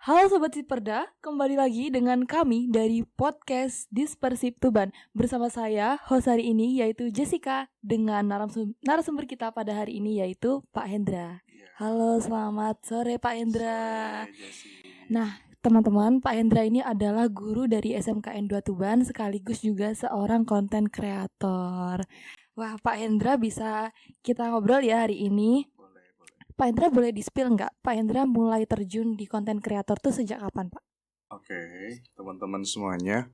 Halo Sobat Siperda, kembali lagi dengan kami dari podcast Dispersif Tuban. Bersama saya, host hari ini yaitu Jessica, dengan narasumber kita pada hari ini yaitu Pak Hendra. Halo, selamat sore Pak Hendra. Nah, teman-teman, Pak Hendra ini adalah guru dari SMKN 2 Tuban sekaligus juga seorang konten kreator. Wah, Pak Hendra bisa kita ngobrol ya hari ini. Pak Hendra boleh di-spill nggak? Pak Hendra mulai terjun di konten kreator tuh sejak kapan, Pak? Oke, teman-teman semuanya.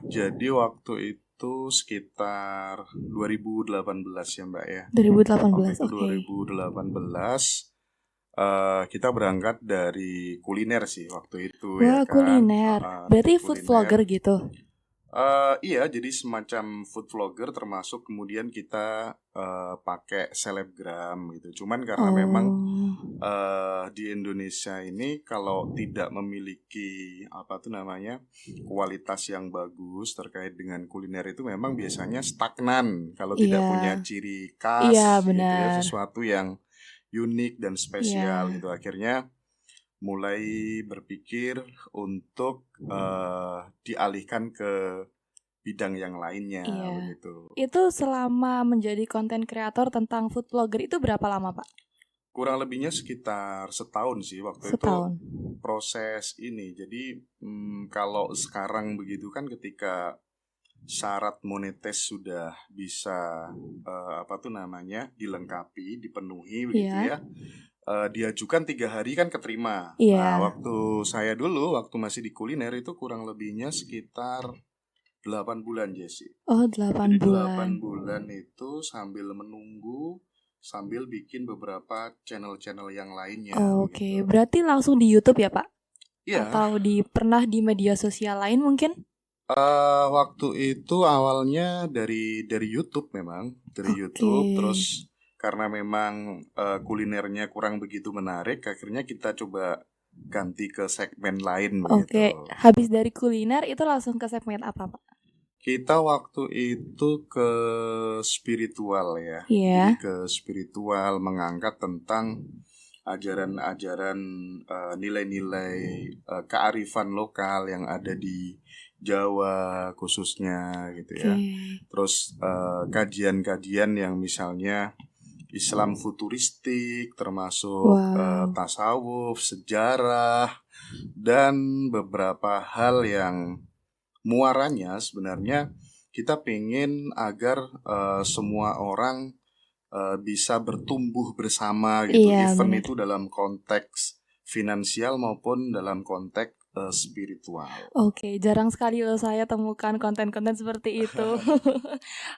Jadi waktu itu sekitar 2018 ya Mbak ya. 2018, Waktu itu oke. 2018 kita berangkat dari kuliner sih waktu itu Wah, ya kan. kuliner. Dari Berarti food kuliner. vlogger gitu. Iya, jadi semacam food vlogger termasuk kemudian kita pakai selebgram gitu. Cuman karena memang di Indonesia ini kalau tidak memiliki kualitas yang bagus terkait dengan kuliner itu memang biasanya stagnan kalau tidak punya ciri khas gitu ya, benar. sesuatu yang unik dan spesial Iya. gitu. Akhirnya mulai berpikir untuk dialihkan ke bidang yang lainnya begitu. Itu selama menjadi konten kreator tentang food vlogger itu berapa lama, Pak? Kurang lebihnya sekitar setahun sih waktu Setahun. itu proses ini. Jadi kalau sekarang begitu kan ketika syarat monetis sudah bisa dilengkapi, dipenuhi begitu ya. Diajukan 3 hari kan keterima. Nah, waktu saya dulu waktu masih di kuliner itu kurang lebihnya sekitar 8 bulan Jesse. Oh, 8 bulan. 8 bulan itu sambil menunggu, sambil bikin beberapa channel-channel yang lainnya. Oke, berarti langsung di YouTube ya Pak? Iya. Atau pernah di media sosial lain mungkin? Waktu itu awalnya dari YouTube memang, YouTube. Terus karena memang kulinernya kurang begitu menarik, akhirnya kita coba ganti ke segmen lain begitu. Habis dari kuliner itu langsung ke segmen apa Pak? Kita waktu itu ke spiritual ya. Jadi ke spiritual, mengangkat tentang ajaran-ajaran nilai-nilai kearifan lokal yang ada di Jawa khususnya gitu ya. Terus kajian-kajian yang misalnya Islam futuristik, termasuk tasawuf, sejarah, dan beberapa hal yang muaranya sebenarnya kita pengen agar semua orang bisa bertumbuh bersama gitu. Event itu dalam konteks finansial maupun dalam konteks spiritual. Oke, jarang sekali loh saya temukan konten-konten seperti itu.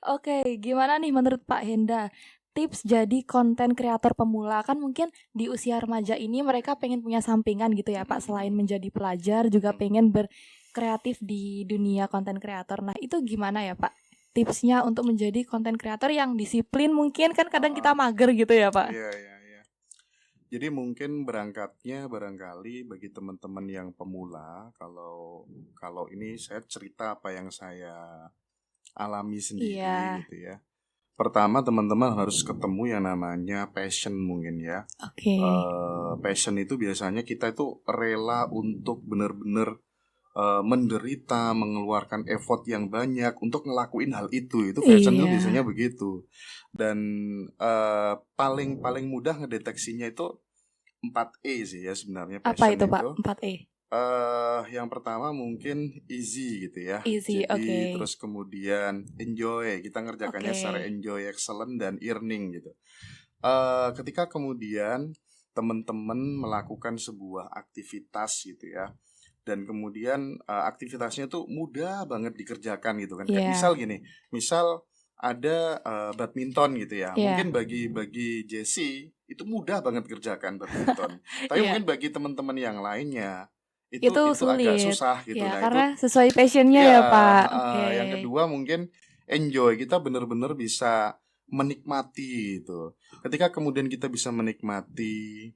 Oke, gimana nih menurut Pak Henda? Tips jadi konten kreator pemula, kan mungkin di usia remaja ini mereka pengen punya sampingan gitu ya Pak, selain menjadi pelajar juga pengen berkreatif di dunia konten kreator. Nah, itu gimana ya Pak? Tipsnya untuk menjadi konten kreator yang disiplin, mungkin kan kadang kita mager gitu ya Pak. Iya. Jadi mungkin berangkatnya barangkali bagi teman-teman yang pemula, kalau ini saya cerita apa yang saya alami sendiri gitu ya. Pertama teman-teman harus ketemu yang namanya passion mungkin ya. Passion itu biasanya kita itu rela untuk benar-benar menderita, mengeluarkan effort yang banyak untuk ngelakuin hal itu. Itu passion itu biasanya begitu. Dan paling mudah ngedeteksinya itu 4E sih ya sebenarnya passion. Apa itu Pak 4E? Yang pertama mungkin easy gitu ya. Easy, jadi terus kemudian enjoy, kita ngerjakannya secara enjoy, excellent, dan earning gitu. Ketika kemudian teman-teman melakukan sebuah aktivitas gitu ya, dan kemudian aktivitasnya tuh mudah banget dikerjakan gitu kan. Kayak misal gini, misal ada badminton gitu ya. Mungkin bagi Jessie itu mudah banget kerjakan badminton. Tapi mungkin bagi teman-teman yang lainnya itu agak susah gitu. Ya, Nah, karena itu sesuai passionnya ya Pak. Yang kedua mungkin enjoy, kita benar-benar bisa menikmati itu. Ketika kemudian kita bisa menikmati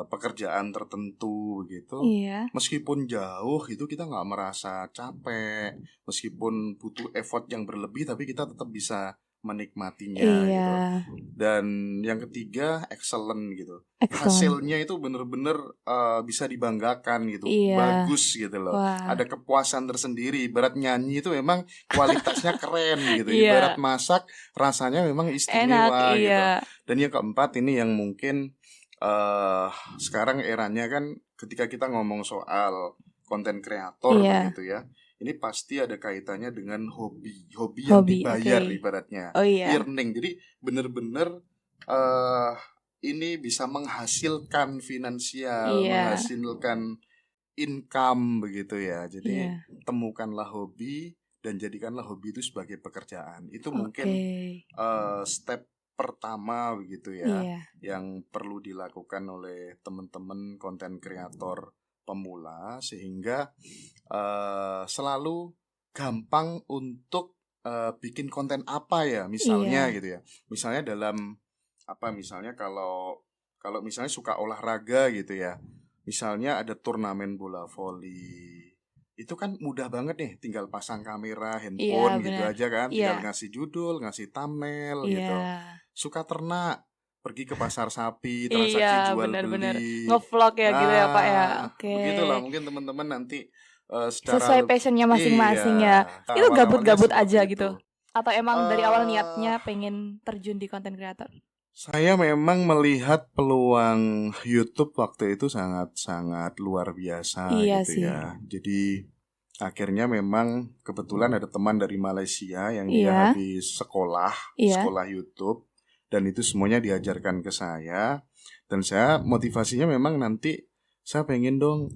pekerjaan tertentu gitu, meskipun jauh itu kita nggak merasa capek, meskipun butuh effort yang berlebih tapi kita tetap bisa menikmatinya Iya. gitu. Dan yang ketiga excellent gitu. Excellent. Hasilnya itu bener-bener bisa dibanggakan gitu. Iya. Bagus gitu loh. Wah. Ada kepuasan tersendiri. Ibarat nyanyi itu memang kualitasnya keren gitu. Iya. Ibarat masak rasanya memang istimewa Enak, gitu. iya. Dan yang keempat ini yang mungkin sekarang eranya kan ketika kita ngomong soal konten kreator Iya. begitu ya. Ini pasti ada kaitannya dengan hobi yang dibayar Oke. ibaratnya, Oh iya. earning. Jadi bener-bener ini bisa menghasilkan finansial, Iya. menghasilkan income begitu ya. Jadi Iya. temukanlah hobi dan jadikanlah hobi itu sebagai pekerjaan. Itu Oke. mungkin step pertama begitu ya, Iya. yang perlu dilakukan oleh teman-teman konten kreator pemula sehingga selalu gampang untuk bikin konten apa ya misalnya Iya. gitu ya. Misalnya dalam apa, misalnya kalau misalnya suka olahraga gitu ya. Misalnya ada turnamen bola voli. Itu kan mudah banget nih, tinggal pasang kamera, handphone Iya, gitu benar. aja kan, Iya. tinggal ngasih judul, ngasih thumbnail gitu. Iya. Suka ternak, pergi ke pasar sapi, transaksi Iya, jual benar-benar. beli. Ngevlog ya gitu ya, Pak ya. Oke. Begitulah mungkin teman-teman nanti secara Sesuai passionnya masing-masing ya. Itu awal-awalnya gabut-gabut seperti aja itu. gitu. Atau emang dari awal Eh, niatnya pengen terjun di konten kreator? Saya memang melihat peluang YouTube waktu itu sangat-sangat luar biasa Iya gitu sih. ya. Jadi akhirnya memang kebetulan ada teman dari Malaysia yang dia Iya. habis sekolah Iya. YouTube, dan itu semuanya diajarkan ke saya. Dan saya motivasinya memang nanti saya pengen dong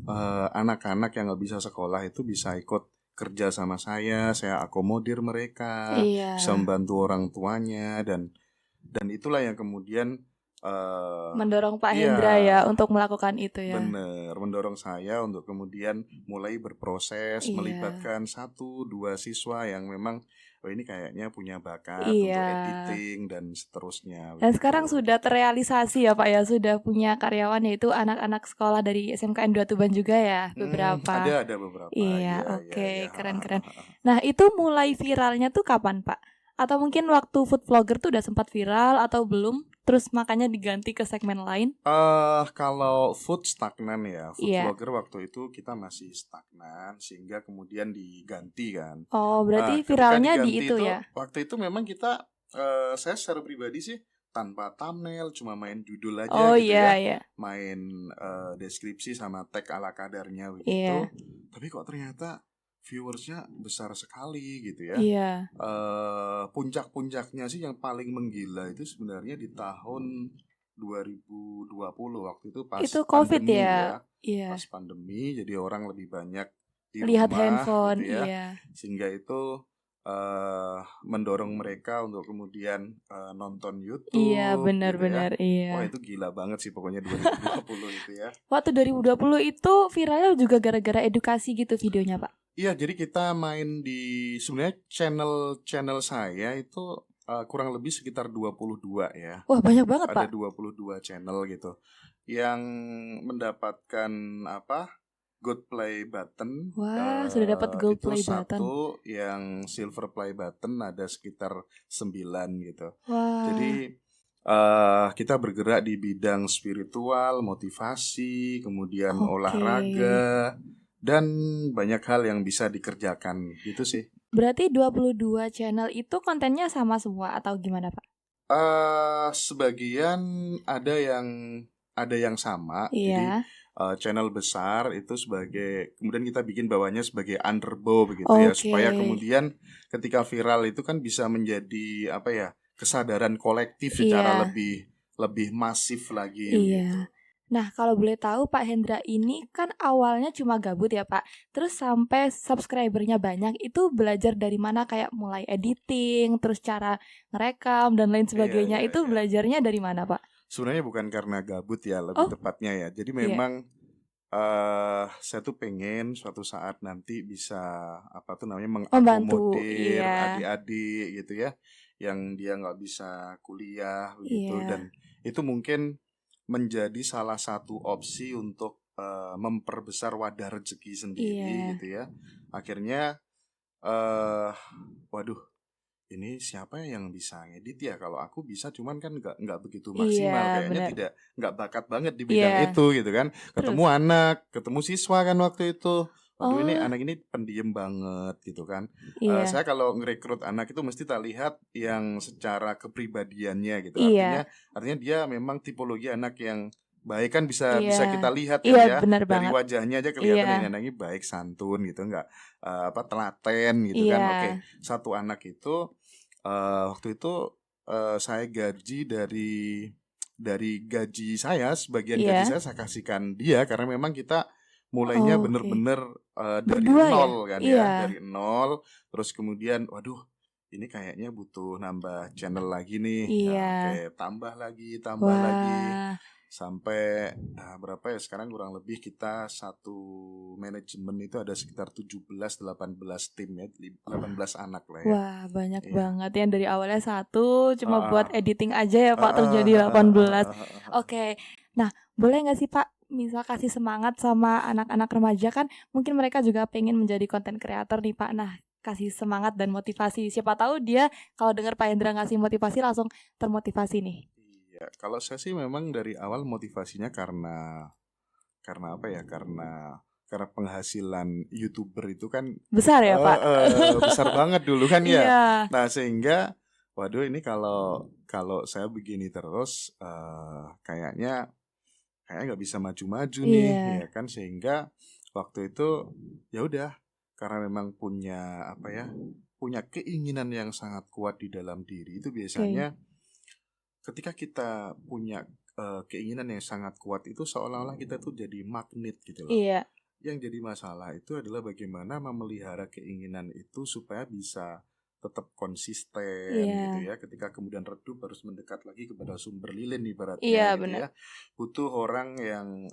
anak-anak yang gak bisa sekolah itu bisa ikut kerja sama saya akomodir mereka, Iya. bisa membantu orang tuanya, dan itulah yang kemudian mendorong Pak iya, Hendra ya untuk melakukan itu ya. bener, mendorong saya untuk kemudian mulai berproses, Iya. melibatkan 1-2 siswa yang memang ini kayaknya punya bakat Iya. untuk editing dan seterusnya. Dan sekarang sudah terrealisasi ya Pak ya, sudah punya karyawan yaitu anak-anak sekolah dari SMKN 2 Tuban juga ya, beberapa. Ada beberapa. Iya, oke, keren-keren. Nah, itu mulai viralnya tuh kapan Pak? Atau mungkin waktu food vlogger tuh udah sempat viral atau belum? Terus makanya diganti ke segmen lain? Kalau food stagnan ya, food Iya. vlogger waktu itu kita masih stagnan sehingga kemudian diganti kan. Oh, berarti Ketika viralnya di diganti itu ya? Waktu itu memang kita, saya secara pribadi sih tanpa thumbnail, cuma main judul aja Oh gitu iya, ya, iya. main deskripsi sama tag ala kadarnya begitu. Iya. Tapi kok ternyata viewersnya besar sekali gitu ya. Iya. Puncak-puncaknya sih yang paling menggila itu sebenarnya di tahun 2020 waktu itu pas Itu COVID pandemi ya? Iya. Pas pandemi, jadi orang lebih banyak di Lihat rumah handphone, gitu ya. iya. Sehingga itu mendorong mereka untuk kemudian nonton YouTube. Iya, gitu benar-benar, ya. iya. Wah, itu gila banget sih pokoknya 2020 itu ya. Waktu 2020 itu viralnya juga gara-gara edukasi gitu videonya, Pak? Iya, jadi kita main di sebenarnya channel saya itu kurang lebih sekitar 22 ya. Wah, banyak banget, Pak. Ada 22 channel gitu yang mendapatkan gold play button. Wah, sudah dapat gold itu play button. Satu, yang silver play button ada sekitar 9 gitu. Wah. Jadi kita bergerak di bidang spiritual, motivasi, kemudian olahraga, dan banyak hal yang bisa dikerjakan gitu sih. Berarti 22 channel itu kontennya sama semua atau gimana, Pak? Sebagian ada yang sama. Iya. Jadi channel besar itu sebagai, kemudian kita bikin bawahnya sebagai underbow begitu ya, supaya kemudian ketika viral itu kan bisa menjadi kesadaran kolektif secara lebih masif lagi. Iya. Gitu. Nah, kalau boleh tahu Pak Hendra ini kan awalnya cuma gabut ya Pak, terus sampai subscribernya banyak, itu belajar dari mana, kayak mulai editing, terus cara ngerekam dan lain sebagainya, itu belajarnya dari mana Pak? Sebenarnya bukan karena gabut ya, lebih tepatnya ya. Jadi memang saya tuh pengen suatu saat nanti bisa mengakomodir adik-adik gitu ya, yang dia nggak bisa kuliah begitu, dan itu mungkin menjadi salah satu opsi untuk memperbesar wadah rezeki sendiri gitu ya. Akhirnya ini siapa yang bisa ngedit ya? Kalau aku bisa, cuman kan nggak begitu Iya, maksimal, kayaknya benar. nggak bakat banget di bidang Iya. itu gitu kan. Ketemu Terus? anak, ketemu siswa kan waktu itu. Waduh, ini Oh, anak ini pendiam banget gitu kan. iya. Saya kalau ngerekrut anak itu mesti tak lihat yang secara kepribadiannya gitu. Iya. Artinya dia memang tipologi anak yang baik kan, bisa Iya. kita lihat kan Iya, ya, benar dari banget. wajahnya aja kelihatan Iya. ini anak ini baik, santun gitu, nggak telaten gitu kan. Iya. Oke, satu anak itu waktu itu saya gaji dari gaji saya, sebagian gaji Iya. saya kasihkan dia, karena memang kita mulainya Oh, oke. bener-bener dari Berdua ya? nol kan ya, Iya. dari nol. Terus kemudian, waduh, ini kayaknya butuh nambah channel lagi nih. Iya. Nah, oke, tambah lagi, Wah. sampai berapa ya sekarang, kurang lebih kita satu manajemen itu ada sekitar 17-18 tim ya, 18 anak lah ya. Wah, banyak Iya. banget yang dari awalnya satu cuma buat Ah, editing aja ya Pak, terjadi 18. Oke. Nah, boleh nggak sih Pak misal kasih semangat sama anak-anak remaja, kan mungkin mereka juga pengen menjadi konten kreator nih Pak. Nah, kasih semangat dan motivasi. Siapa tahu dia kalau dengar Pak Hendra ngasih motivasi langsung termotivasi nih. Iya, kalau saya sih memang dari awal motivasinya karena apa ya? Karena penghasilan YouTuber itu kan Besar ya Pak? besar banget dulu kan ya. Iya. Nah, sehingga waduh, ini kalau saya begini terus kayaknya nggak bisa maju-maju nih, Iya. ya kan. Sehingga waktu itu ya udah, karena memang punya punya keinginan yang sangat kuat di dalam diri. Itu biasanya ketika kita punya keinginan yang sangat kuat itu seolah-olah kita tuh jadi magnet gitu loh. Iya. Yang jadi masalah itu adalah bagaimana memelihara keinginan itu supaya bisa tetap konsisten gitu ya. Ketika kemudian redup harus mendekat lagi kepada sumber lilin ibaratnya gitu ya. Butuh orang yang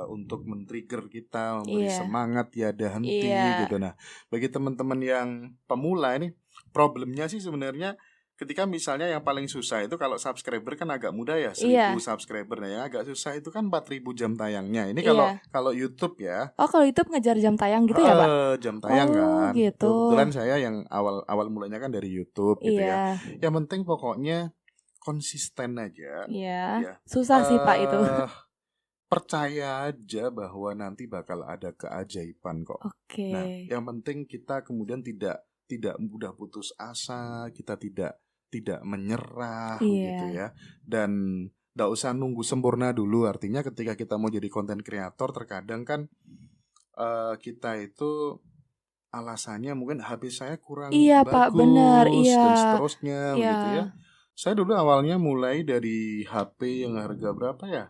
untuk men-trigger kita, memberi semangat tiada henti gitu. Nah, bagi teman-teman yang pemula ini, problemnya sih sebenarnya ketika misalnya yang paling susah itu kalau subscriber kan agak mudah ya, 1000 subscriber. Nah, yang agak susah itu kan 4000 jam tayangnya. Ini kalau YouTube ya. Oh, kalau YouTube ngejar jam tayang gitu ya, Pak? Jam tayang kan. Gitu. Kebetulan saya yang awal mulanya kan dari YouTube gitu ya. Yang penting pokoknya konsisten aja. Iya. Susah sih, Pak, itu. Percaya aja bahwa nanti bakal ada keajaiban kok. Oke. Nah, yang penting kita kemudian tidak mudah putus asa, kita tidak menyerah gitu ya. Dan gak usah nunggu sempurna dulu. Artinya ketika kita mau jadi konten kreator, terkadang kan kita itu alasannya mungkin HP saya kurang bagus, Pak, benar, dan seterusnya begitu ya. Saya dulu awalnya mulai dari HP yang harga berapa ya,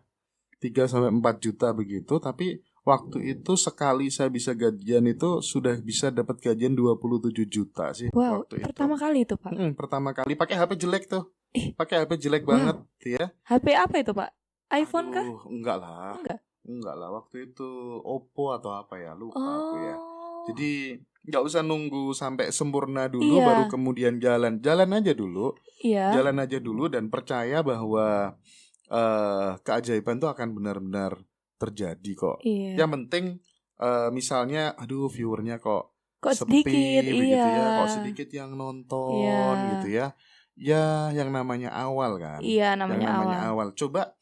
3-4 juta begitu. Tapi waktu itu sekali saya bisa gajian itu sudah bisa dapat gajian 27 juta sih. Wow, waktu pertama kali itu Pak? Pertama kali pakai HP jelek tuh. Pakai HP jelek banget ya. HP apa itu Pak? iPhone kah? Enggak lah, waktu itu Oppo atau apa ya, lupa aku ya. Jadi nggak usah nunggu sampai sempurna dulu baru kemudian jalan aja dulu. Jalan aja dulu dan percaya bahwa keajaiban itu akan benar-benar terjadi kok. Yang penting misalnya aduh viewernya kok sepi sedikit, begitu ya, kok sedikit yang nonton gitu ya. Ya yang namanya awal kan. Namanya awal. Coba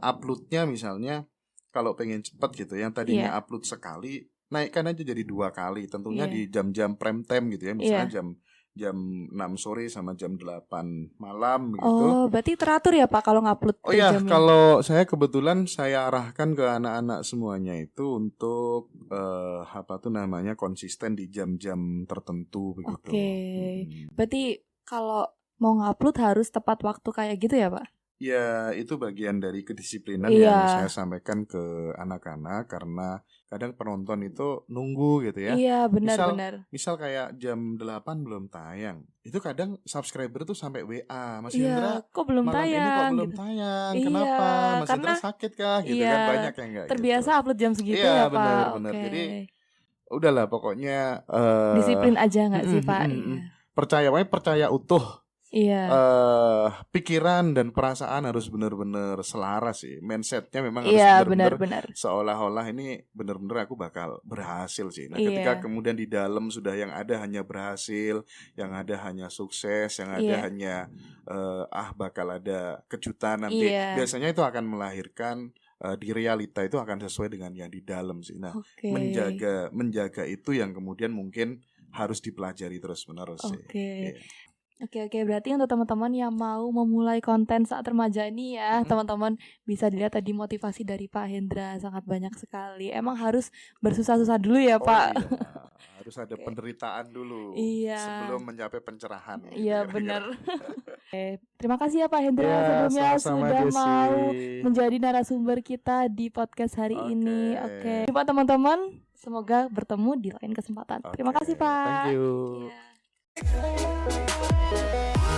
uploadnya misalnya kalau pengen cepat gitu, yang tadinya upload sekali naikkan aja jadi 2 kali. Tentunya di jam-jam prime time gitu ya. Misalnya jam 6 sore sama jam 8 malam gitu. Oh, berarti teratur ya Pak kalau ngupload jamnya? Jamnya? Kalau saya kebetulan saya arahkan ke anak-anak semuanya itu untuk konsisten di jam-jam tertentu begitu. Berarti kalau mau ngupload harus tepat waktu kayak gitu ya Pak? Ya, itu bagian dari kedisiplinan yang saya sampaikan ke anak-anak, karena kadang penonton itu nunggu gitu ya. Iya, benar. Misal kayak jam 8 belum tayang. Itu kadang subscriber tuh sampai WA, Mas Hendra, kok belum malam tayang? ini kok belum tayang? Kenapa? Mas Hendra sakit kah? Gitu kan, banyak yang enggak terbiasa gitu. upload jam segitu ya Pak. Benar. Jadi udahlah pokoknya disiplin aja nggak sih Pak? percaya utuh Iya. Pikiran dan perasaan harus benar-benar selaras sih. Mindsetnya memang harus Iya, benar-benar benar-benar. seolah-olah ini benar-benar aku bakal berhasil sih. Nah, Iya. ketika kemudian di dalam sudah yang ada hanya berhasil, yang ada hanya sukses, yang ada Iya. hanya bakal ada kejutan nanti. Iya. Biasanya itu akan melahirkan di realita itu akan sesuai dengan yang di dalam sih. Nah, Oke. menjaga itu yang kemudian mungkin harus dipelajari terus-menerus sih. Oke. Iya. Oke, berarti untuk teman-teman yang mau memulai konten saat remaja ini ya, teman-teman bisa dilihat tadi motivasi dari Pak Hendra sangat banyak sekali. Emang harus bersusah-susah dulu ya, Pak? Iya, harus ada penderitaan dulu sebelum mencapai pencerahan. Iya, benar. Terima kasih ya Pak Hendra sebelumnya sama-sama, sudah Desi. mau menjadi narasumber kita di podcast hari ini. Oke. Jumpa teman-teman, semoga bertemu di lain kesempatan. Terima kasih Pak. Thank you. Yeah.